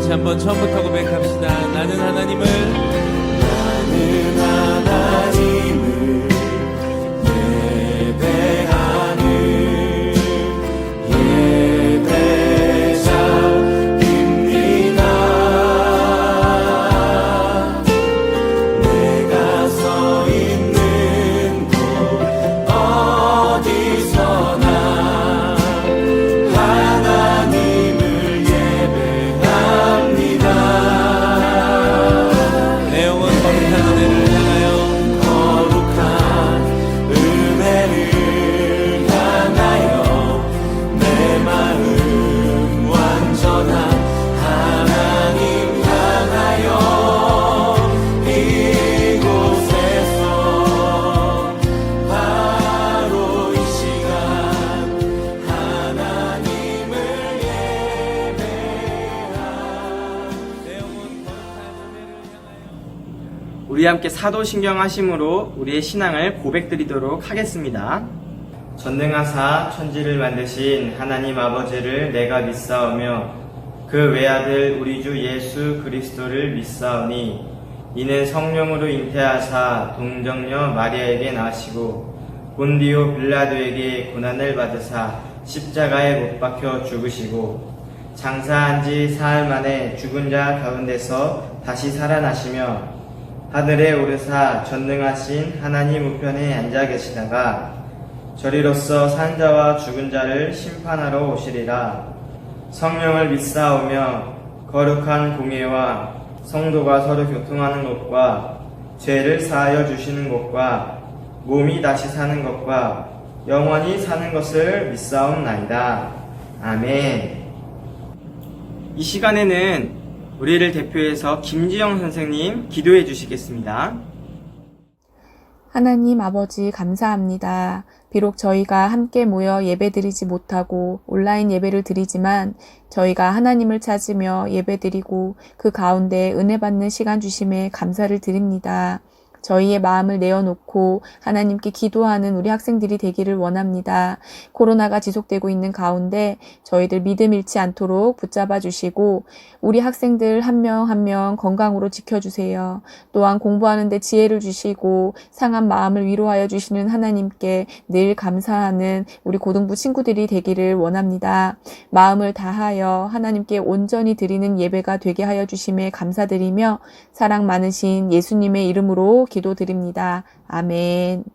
한번 처음부터 고백합시다. 나는 하나님을 예배하는 예배자입니다. 내가 서 있는 곳 어디서나 하나님을 예배합니다. 내 영혼 거룩한 은혜를 향하여 거룩한 은혜를 향하여 내 마음 완전한 하나님 향하여 이곳에서 바로 이 시간 하나님을 예배하라. 내 영혼 거룩한 은혜를 향하여 우리 함께 사도신경 하심으로 우리의 신앙을 고백드리도록 하겠습니다. 전능하사 천지를 만드신 하나님 아버지를 내가 믿사오며 그 외아들 우리 주 예수 그리스도를 믿사오니 이는 성령으로 잉태하사 동정녀 마리아에게 나시고 본디오 빌라도에게 고난을 받으사 십자가에 못 박혀 죽으시고 장사한 지 사흘 만에 죽은 자 가운데서 다시 살아나시며 하늘에 오르사 전능하신 하나님 우편에 앉아 계시다가 저리로서 산 자와 죽은 자를 심판하러 오시리라. 성령을 믿사오며 거룩한 공예와 성도가 서로 교통하는 것과 죄를 사하여 주시는 것과 몸이 다시 사는 것과 영원히 사는 것을 믿사옵나이다. 아멘. 이 시간에는 우리를 대표해서 김지영 선생님 기도해 주시겠습니다. 하나님 아버지 감사합니다. 비록 저희가 함께 모여 예배드리지 못하고 온라인 예배를 드리지만 저희가 하나님을 찾으며 예배드리고 그 가운데 은혜 받는 시간 주심에 감사를 드립니다. 저희의 마음을 내어놓고 하나님께 기도하는 우리 학생들이 되기를 원합니다. 코로나가 지속되고 있는 가운데 저희들 믿음 잃지 않도록 붙잡아 주시고 우리 학생들 한 명 한 명 건강으로 지켜주세요. 또한 공부하는 데 지혜를 주시고 상한 마음을 위로하여 주시는 하나님께 늘 감사하는 우리 고등부 친구들이 되기를 원합니다. 마음을 다하여 하나님께 온전히 드리는 예배가 되게 하여 주심에 감사드리며 사랑 많으신 예수님의 이름으로 기도드립니다. 아멘.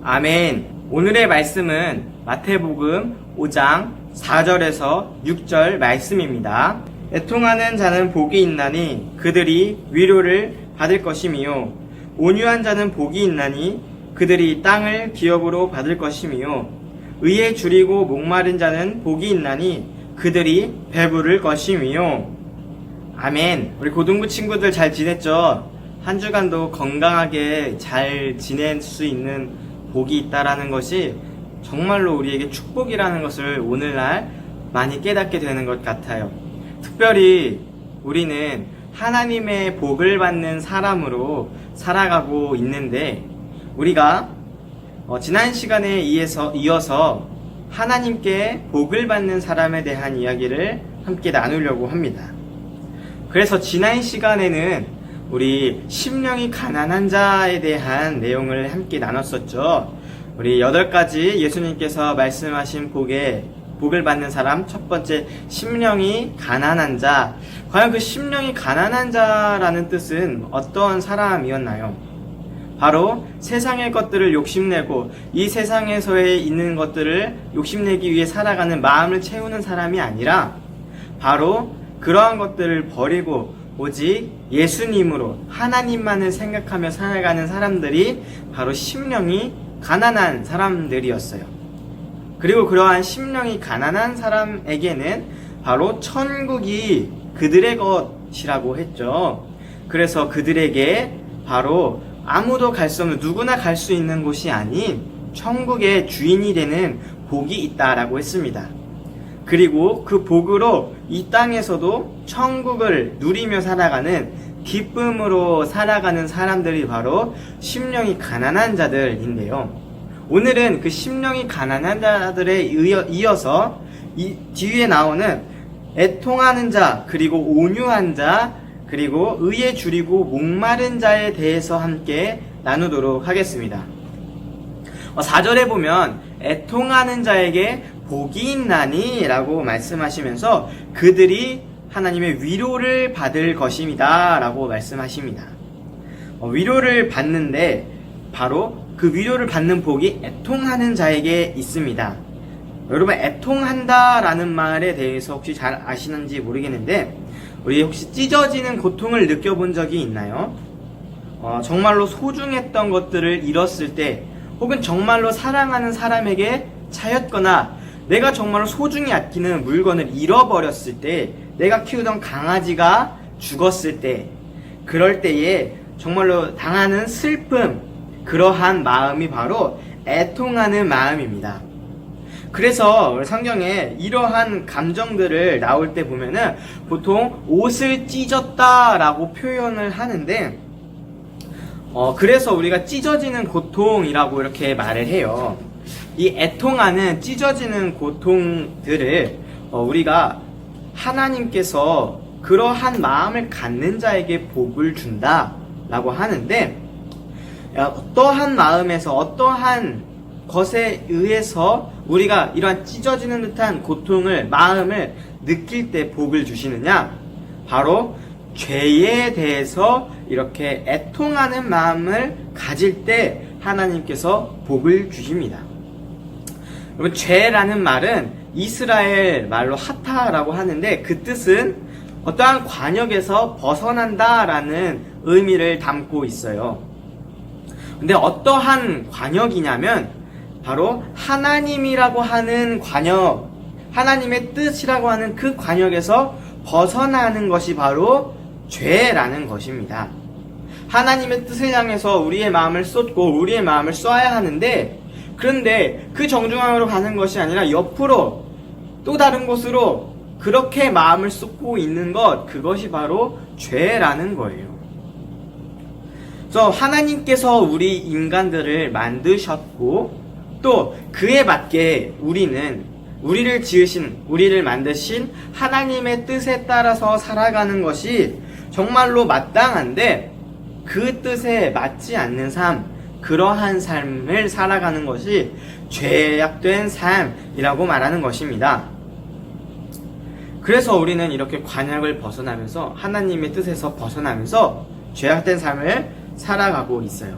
아멘. 오늘의 말씀은 마태복음 5장 4절에서 6절 말씀입니다. 애통하는 자는 복이 있나니 그들이 위로를 받을 것이미요. 온유한 자는 복이 있나니 그들이 땅을 기업으로 받을 것이미요. 의에 줄이고 목마른 자는 복이 있나니 그들이 배부를 것이미요. 아멘. 우리 고등부 친구들 잘 지냈죠? 한 주간도 건강하게 잘 지낼 수 있는 복이 있다라는 것이 정말로 우리에게 축복이라는 것을 오늘날 많이 깨닫게 되는 것 같아요. 특별히 우리는 하나님의 복을 받는 사람으로 살아가고 있는데 우리가 지난 시간에 이어서 하나님께 복을 받는 사람에 대한 이야기를 함께 나누려고 합니다. 그래서 지난 시간에는 우리 심령이 가난한 자에 대한 내용을 함께 나눴었죠. 우리 8가지 예수님께서 말씀하신 복을 받는 사람, 첫 번째 심령이 가난한 자. 과연 그 심령이 가난한 자라는 뜻은 어떤 사람이었나요? 바로 세상의 것들을 욕심내고 이 세상에서의 있는 것들을 욕심내기 위해 살아가는 마음을 채우는 사람이 아니라 바로 그러한 것들을 버리고 오직 예수님으로 하나님만을 생각하며 살아가는 사람들이 바로 심령이 가난한 사람들이었어요. 그리고 그러한 심령이 가난한 사람에게는 바로 천국이 그들의 것이라고 했죠. 그래서 그들에게 바로 아무도 갈 수 없는, 누구나 갈 수 있는 곳이 아닌 천국의 주인이 되는 복이 있다라고 했습니다. 그리고 그 복으로 이 땅에서도 천국을 누리며 살아가는, 기쁨으로 살아가는 사람들이 바로 심령이 가난한 자들인데요. 오늘은 그 심령이 가난한 자들에 이어서 이 뒤에 나오는 애통하는 자, 그리고 온유한 자, 그리고 의에 줄이고 목마른 자에 대해서 함께 나누도록 하겠습니다. 4절에 보면 애통하는 자에게 복이 있나니 라고 말씀하시면서 그들이 하나님의 위로를 받을 것입니다 라고 말씀하십니다. 위로를 받는데 바로 그 위로를 받는 복이 애통하는 자에게 있습니다. 여러분, 애통한다 라는 말에 대해서 혹시 잘 아시는지 모르겠는데 우리 혹시 찢어지는 고통을 느껴본 적이 있나요? 정말로 소중했던 것들을 잃었을 때, 혹은 정말로 사랑하는 사람에게 차였거나 내가 정말로 소중히 아끼는 물건을 잃어버렸을 때, 내가 키우던 강아지가 죽었을 때, 그럴 때에 정말로 당하는 슬픔, 그러한 마음이 바로 애통하는 마음입니다. 그래서 성경에 이러한 감정들을 나올 때 보면은 보통 옷을 찢었다 라고 표현을 하는데 그래서 우리가 찢어지는 고통이라고 이렇게 말을 해요. 이 애통하는 찢어지는 고통들을 우리가 하나님께서 그러한 마음을 갖는 자에게 복을 준다 라고 하는데, 어떠한 마음에서 어떠한 것에 의해서 우리가 이러한 찢어지는 듯한 고통을, 마음을 느낄 때 복을 주시느냐? 바로 죄에 대해서 이렇게 애통하는 마음을 가질 때 하나님께서 복을 주십니다. 여러분, 죄라는 말은 이스라엘 말로 하타라고 하는데 그 뜻은 어떠한 관역에서 벗어난다라는 의미를 담고 있어요. 근데 어떠한 관역이냐면 바로 하나님이라고 하는 관역, 하나님의 뜻이라고 하는 그 관역에서 벗어나는 것이 바로 죄라는 것입니다. 하나님의 뜻을 향해서 우리의 마음을 쏟고 우리의 마음을 쏴야 하는데, 그런데 그 정중앙으로 가는 것이 아니라 옆으로 또 다른 곳으로 그렇게 마음을 쏟고 있는 것, 그것이 바로 죄라는 거예요. 그래서 하나님께서 우리 인간들을 만드셨고 또 그에 맞게 우리를 지으신, 우리를 만드신 하나님의 뜻에 따라서 살아가는 것이 정말로 마땅한데 그 뜻에 맞지 않는 삶, 그러한 삶을 살아가는 것이 죄악된 삶이라고 말하는 것입니다. 그래서 우리는 이렇게 관역을 벗어나면서 하나님의 뜻에서 벗어나면서 죄악된 삶을 살아가고 있어요.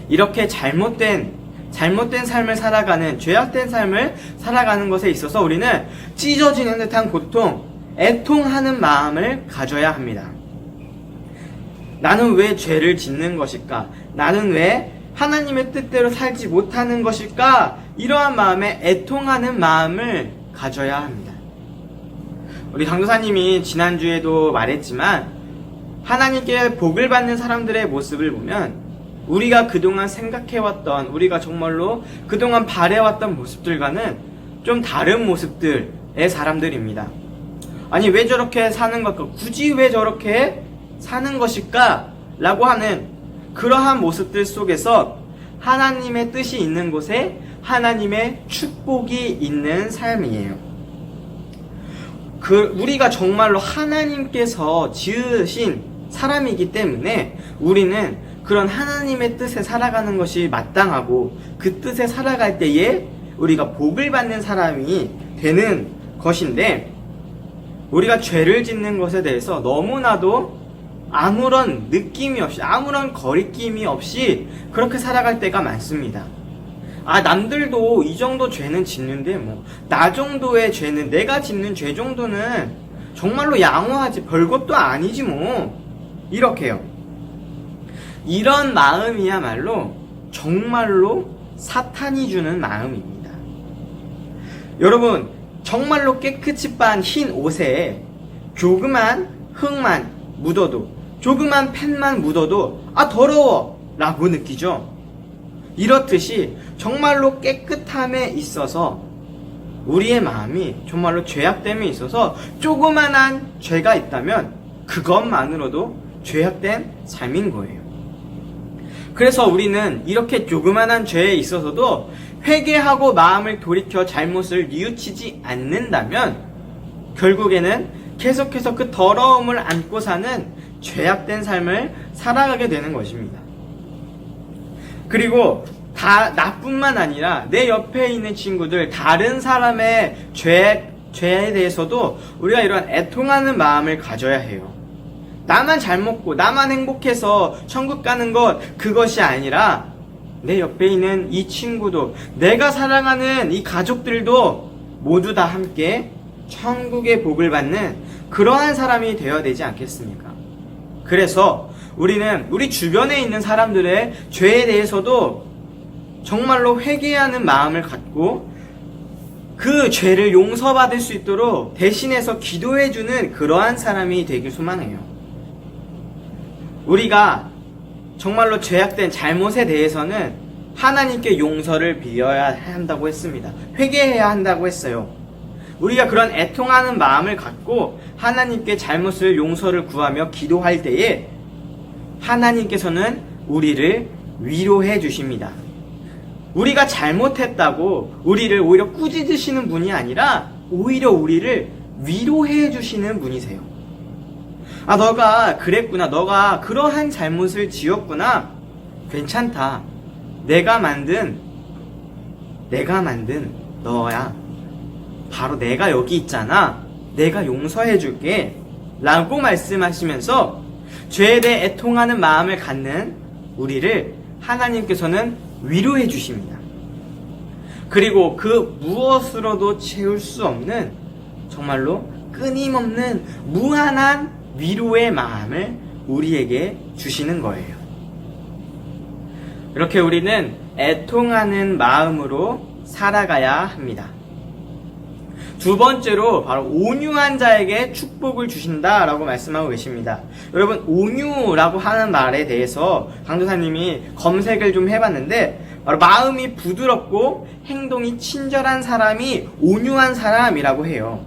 이렇게 잘못된 삶을 살아가는, 죄악된 삶을 살아가는 것에 있어서 우리는 찢어지는 듯한 고통, 애통하는 마음을 가져야 합니다. 나는 왜 죄를 짓는 것일까? 나는 왜 하나님의 뜻대로 살지 못하는 것일까? 이러한 마음에 애통하는 마음을 가져야 합니다. 우리 강도사님이 지난주에도 말했지만 하나님께 복을 받는 사람들의 모습을 보면 우리가 그동안 생각해왔던, 우리가 정말로 그동안 바래왔던 모습들과는 좀 다른 모습들의 사람들입니다. 아니 왜 저렇게 사는 걸까? 굳이 왜 저렇게 사는 것일까? 라고 하는 그러한 모습들 속에서 하나님의 뜻이 있는 곳에 하나님의 축복이 있는 삶이에요. 우리가 정말로 하나님께서 지으신 사람이기 때문에 우리는 그런 하나님의 뜻에 살아가는 것이 마땅하고 그 뜻에 살아갈 때에 우리가 복을 받는 사람이 되는 것인데 우리가 죄를 짓는 것에 대해서 너무나도 아무런 느낌이 없이, 아무런 거리낌이 없이 그렇게 살아갈 때가 많습니다. 남들도 이 정도 죄는 짓는데 나 정도의 죄는, 내가 짓는 죄 정도는 정말로 양호하지, 별것도 아니지 이렇게요. 이런 마음이야말로 정말로 사탄이 주는 마음입니다. 여러분, 정말로 깨끗이 빤 흰 옷에 조그만 흙만 묻어도, 조그만 펜만 묻어도 더러워 라고 느끼죠. 이렇듯이 정말로 깨끗함에 있어서 우리의 마음이 정말로 죄악됨에 있어서 조그만한 죄가 있다면 그것만으로도 죄악된 삶인 거예요. 그래서 우리는 이렇게 조그만한 죄에 있어서도 회개하고 마음을 돌이켜 잘못을 뉘우치지 않는다면 결국에는 계속해서 그 더러움을 안고 사는 죄악된 삶을 살아가게 되는 것입니다. 그리고 나뿐만 아니라 내 옆에 있는 친구들, 다른 사람의 죄에 대해서도 우리가 이런 애통하는 마음을 가져야 해요. 나만 잘 먹고 나만 행복해서 천국 가는 것, 그것이 아니라 내 옆에 있는 이 친구도, 내가 사랑하는 이 가족들도 모두 다 함께 천국의 복을 받는 그러한 사람이 되어야 되지 않겠습니까? 그래서 우리는 우리 주변에 있는 사람들의 죄에 대해서도 정말로 회개하는 마음을 갖고 그 죄를 용서받을 수 있도록 대신해서 기도해주는 그러한 사람이 되길 소망해요. 우리가 정말로 죄악된 잘못에 대해서는 하나님께 용서를 빌어야 한다고 했습니다. 회개해야 한다고 했어요. 우리가 그런 애통하는 마음을 갖고 하나님께 잘못을 용서를 구하며 기도할 때에 하나님께서는 우리를 위로해 주십니다. 우리가 잘못했다고 우리를 오히려 꾸짖으시는 분이 아니라 오히려 우리를 위로해 주시는 분이세요. 너가 그랬구나. 너가 그러한 잘못을 지었구나. 괜찮다. 내가 만든 너야. 바로 내가 여기 있잖아. 내가 용서해 줄게. 라고 말씀하시면서 죄에 대해 애통하는 마음을 갖는 우리를 하나님께서는 위로해 주십니다. 그리고 그 무엇으로도 채울 수 없는 정말로 끊임없는 무한한 위로의 마음을 우리에게 주시는 거예요. 이렇게 우리는 애통하는 마음으로 살아가야 합니다. 두 번째로 바로 온유한 자에게 축복을 주신다라고 말씀하고 계십니다. 여러분, 온유라고 하는 말에 대해서 강도사님이 검색을 좀 해봤는데 바로 마음이 부드럽고 행동이 친절한 사람이 온유한 사람이라고 해요.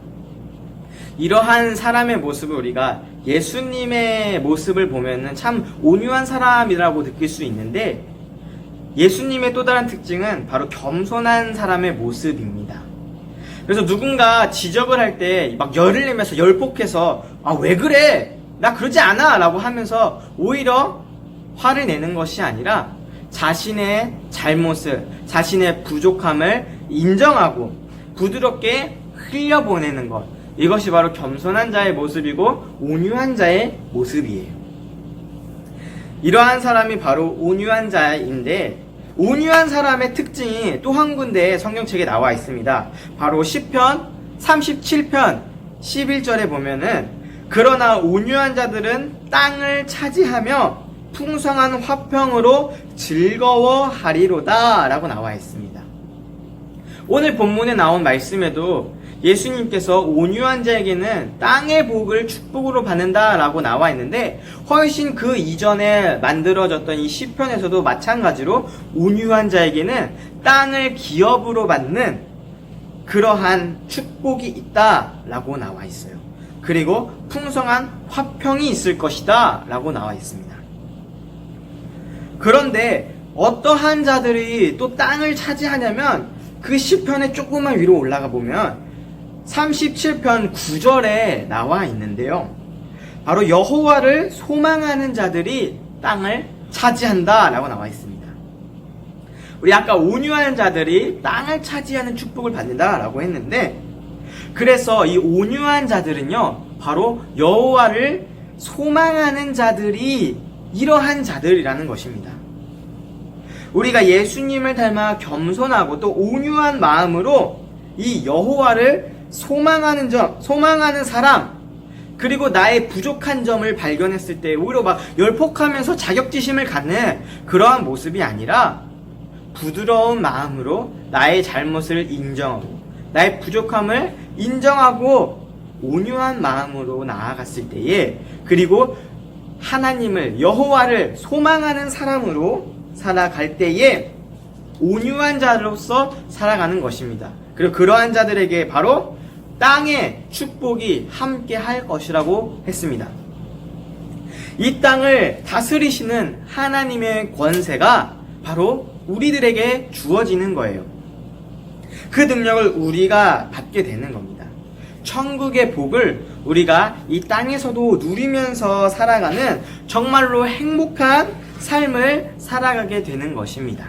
이러한 사람의 모습을 우리가 예수님의 모습을 보면은 참 온유한 사람이라고 느낄 수 있는데, 예수님의 또 다른 특징은 바로 겸손한 사람의 모습입니다. 그래서 누군가 지적을 할 때 막 열을 내면서 열폭해서 왜 그래? 나 그러지 않아! 라고 하면서 오히려 화를 내는 것이 아니라 자신의 잘못을, 자신의 부족함을 인정하고 부드럽게 흘려보내는 것, 이것이 바로 겸손한 자의 모습이고 온유한 자의 모습이에요. 이러한 사람이 바로 온유한 자인데, 온유한 사람의 특징이 또 한 군데 성경책에 나와 있습니다. 바로 시편 37편 11절에 보면은, 그러나 온유한 자들은 땅을 차지하며 풍성한 화평으로 즐거워하리로다 라고 나와 있습니다. 오늘 본문에 나온 말씀에도 예수님께서 온유한 자에게는 땅의 복을 축복으로 받는다 라고 나와 있는데, 훨씬 그 이전에 만들어졌던 이 시편에서도 마찬가지로 온유한 자에게는 땅을 기업으로 받는 그러한 축복이 있다 라고 나와 있어요. 그리고 풍성한 화평이 있을 것이다 라고 나와 있습니다. 그런데 어떠한 자들이 또 땅을 차지하냐면, 그 시편의 조금만 위로 올라가 보면 37편 9절에 나와 있는데요. 바로 여호와를 소망하는 자들이 땅을 차지한다 라고 나와 있습니다. 우리 아까 온유한 자들이 땅을 차지하는 축복을 받는다 라고 했는데, 그래서 이 온유한 자들은요, 바로 여호와를 소망하는 자들이 이러한 자들이라는 것입니다. 우리가 예수님을 닮아 겸손하고 또 온유한 마음으로 이 여호와를 소망하는 사람, 그리고 나의 부족한 점을 발견했을 때 오히려 막 열폭하면서 자격지심을 갖는 그러한 모습이 아니라, 부드러운 마음으로 나의 잘못을 인정하고 나의 부족함을 인정하고 온유한 마음으로 나아갔을 때에, 그리고 하나님을, 여호와를 소망하는 사람으로 살아갈 때에 온유한 자로서 살아가는 것입니다. 그리고 그러한 자들에게 바로 땅의 축복이 함께 할 것이라고 했습니다. 이 땅을 다스리시는 하나님의 권세가 바로 우리들에게 주어지는 거예요. 그 능력을 우리가 받게 되는 겁니다. 천국의 복을 우리가 이 땅에서도 누리면서 살아가는 정말로 행복한 삶을 살아가게 되는 것입니다.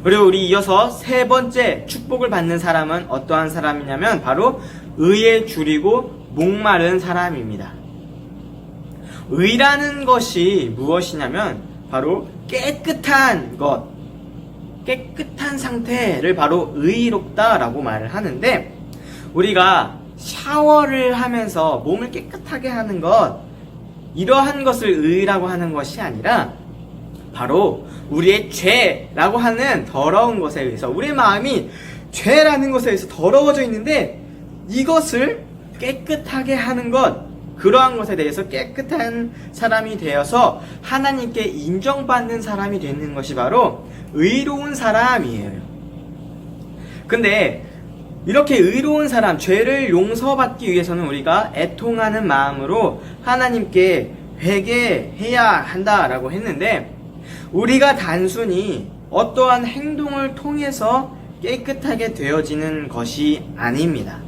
그리고 우리 이어서 세 번째 축복을 받는 사람은 어떠한 사람이냐면 바로 의에 줄이고 목마른 사람입니다. 의라는 것이 무엇이냐면 바로 깨끗한 것, 깨끗한 상태를 바로 의롭다라고 말을 하는데, 우리가 샤워를 하면서 몸을 깨끗하게 하는 것, 이러한 것을 의라고 하는 것이 아니라 바로 우리의 죄라고 하는 더러운 것에 의해서, 우리의 마음이 죄라는 것에 의해서 더러워져 있는데 이것을 깨끗하게 하는 것, 그러한 것에 대해서 깨끗한 사람이 되어서 하나님께 인정받는 사람이 되는 것이 바로 의로운 사람이에요. 근데 이렇게 의로운 사람, 죄를 용서받기 위해서는 우리가 애통하는 마음으로 하나님께 회개해야 한다라고 했는데, 우리가 단순히 어떠한 행동을 통해서 깨끗하게 되어지는 것이 아닙니다.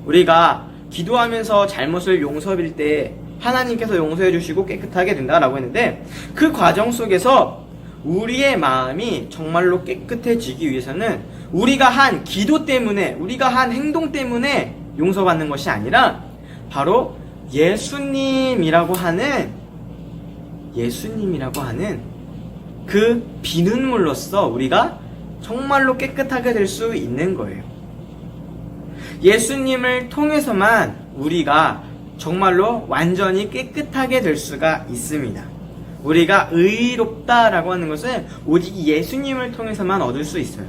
우리가 기도하면서 잘못을 용서빌 때 하나님께서 용서해 주시고 깨끗하게 된다라고 했는데, 그 과정 속에서 우리의 마음이 정말로 깨끗해지기 위해서는 우리가 한 기도 때문에, 우리가 한 행동 때문에 용서받는 것이 아니라 바로 예수님이라고 하는 그 비눈물로써 우리가 정말로 깨끗하게 될 수 있는 거예요. 예수님을 통해서만 우리가 정말로 완전히 깨끗하게 될 수가 있습니다. 우리가 의롭다라고 하는 것은 오직 예수님을 통해서만 얻을 수 있어요.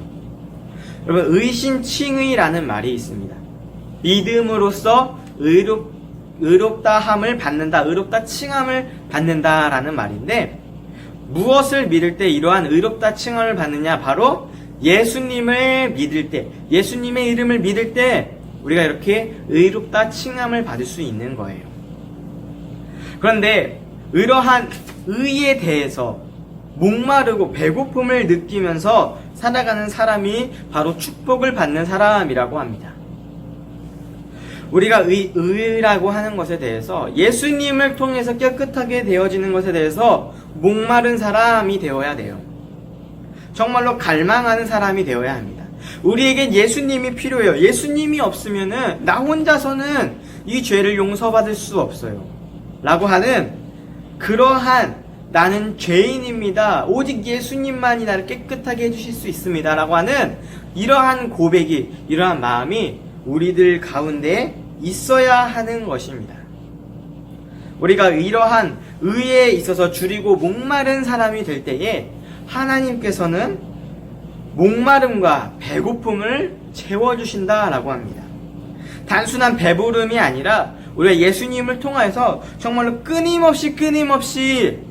여러분, 의신칭의라는 말이 있습니다. 믿음으로써 의롭다함을 받는다, 의롭다 칭함을 받는다라는 말인데, 무엇을 믿을 때 이러한 의롭다 칭함을 받느냐? 바로 예수님을 믿을 때, 예수님의 이름을 믿을 때 우리가 이렇게 의롭다 칭함을 받을 수 있는 거예요. 그런데 이러한 의에 대해서 목마르고 배고픔을 느끼면서 살아가는 사람이 바로 축복을 받는 사람이라고 합니다. 우리가 의라고 하는 것에 대해서 예수님을 통해서 깨끗하게 되어지는 것에 대해서 목마른 사람이 되어야 돼요. 정말로 갈망하는 사람이 되어야 합니다. 우리에겐 예수님이 필요해요. 예수님이 없으면은 나 혼자서는 이 죄를 용서받을 수 없어요. 라고 하는 그러한 나는 죄인입니다. 오직 예수님만이 나를 깨끗하게 해주실 수 있습니다. 라고 하는 이러한 고백이, 이러한 마음이 우리들 가운데 있어야 하는 것입니다. 우리가 이러한 의에 있어서 줄이고 목마른 사람이 될 때에 하나님께서는 목마름과 배고픔을 채워주신다라고 합니다. 단순한 배부름이 아니라 우리가 예수님을 통하여서 정말로 끊임없이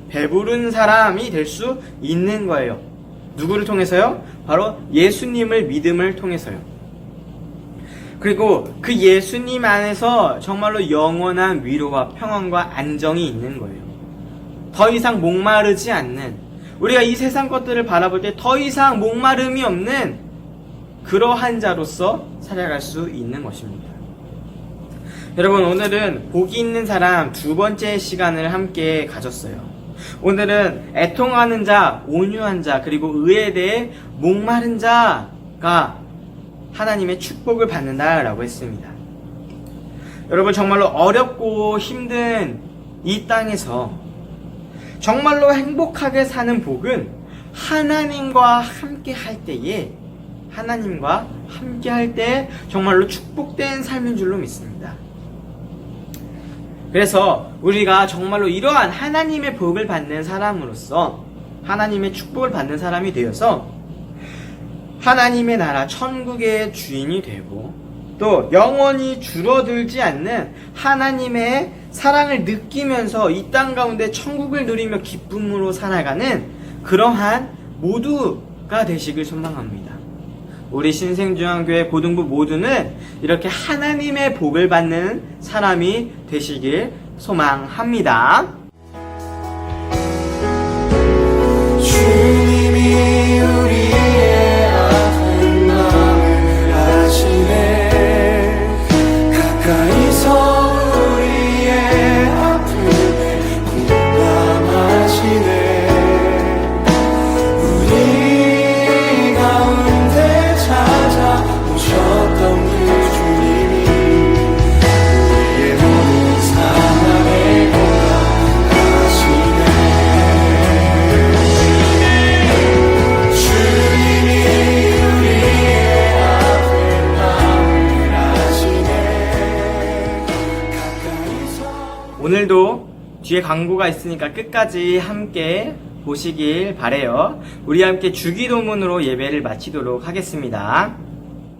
배부른 사람이 될 수 있는 거예요. 누구를 통해서요? 바로 예수님을 믿음을 통해서요. 그리고 그 예수님 안에서 정말로 영원한 위로와 평안과 안정이 있는 거예요. 더 이상 목마르지 않는, 우리가 이 세상 것들을 바라볼 때 더 이상 목마름이 없는 그러한 자로서 살아갈 수 있는 것입니다. 여러분, 오늘은 복이 있는 사람 두 번째 시간을 함께 가졌어요. 오늘은 애통하는 자, 온유한 자, 그리고 의에 대해 목마른 자가 하나님의 축복을 받는다라고 했습니다. 여러분, 정말로 어렵고 힘든 이 땅에서 정말로 행복하게 사는 복은 하나님과 함께 할 때에, 하나님과 함께 할 때 정말로 축복된 삶인 줄로 믿습니다. 그래서 우리가 정말로 이러한 하나님의 복을 받는 사람으로서, 하나님의 축복을 받는 사람이 되어서 하나님의 나라 천국의 주인이 되고, 또 영원히 줄어들지 않는 하나님의 사랑을 느끼면서 이 땅 가운데 천국을 누리며 기쁨으로 살아가는 그러한 모두가 되시길 소망합니다. 우리 신생중앙교회 고등부 모두는 이렇게 하나님의 복을 받는 사람이 되시길 소망합니다. 주님이 우리의 아픈 마음을 아시네. 가까이서 우리의 아픔에 공감하시네. 우리 가운데 찾아오셨던 그 주님이 우리의 모든 상황에 공감하시네. 주님이 우리의 아픈 마음을 아시네. 가까이서 오늘도 뒤에 광고가 있으니까 끝까지 함께 보시길 바래요. 우리 함께 주기도문으로 예배를 마치도록 하겠습니다.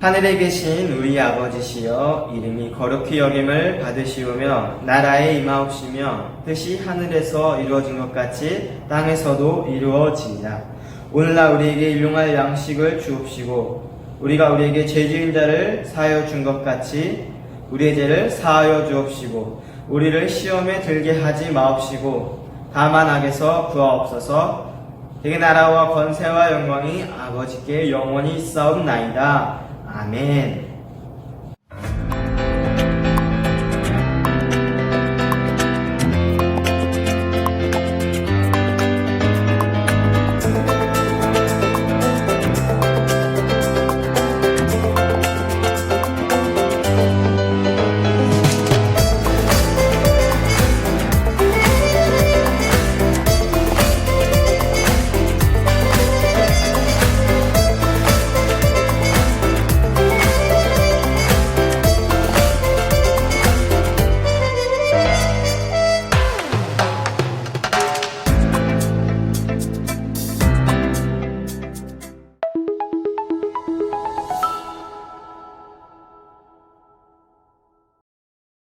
하늘에 계신 우리 아버지시여, 이름이 거룩히 여김을 받으시오며 나라에 임하옵시며 뜻이 하늘에서 이루어진 것 같이 땅에서도 이루어지니라. 오늘날 우리에게 일용할 양식을 주옵시고 우리가 우리에게 죄 지은 자를 사하여 준 것 같이 우리의 죄를 사하여 주옵시고 우리를 시험에 들게 하지 마옵시고 다만 악에서 구하옵소서. 되게 나라와 권세와 영광이 아버지께 영원히 있사옵나이다. 아멘.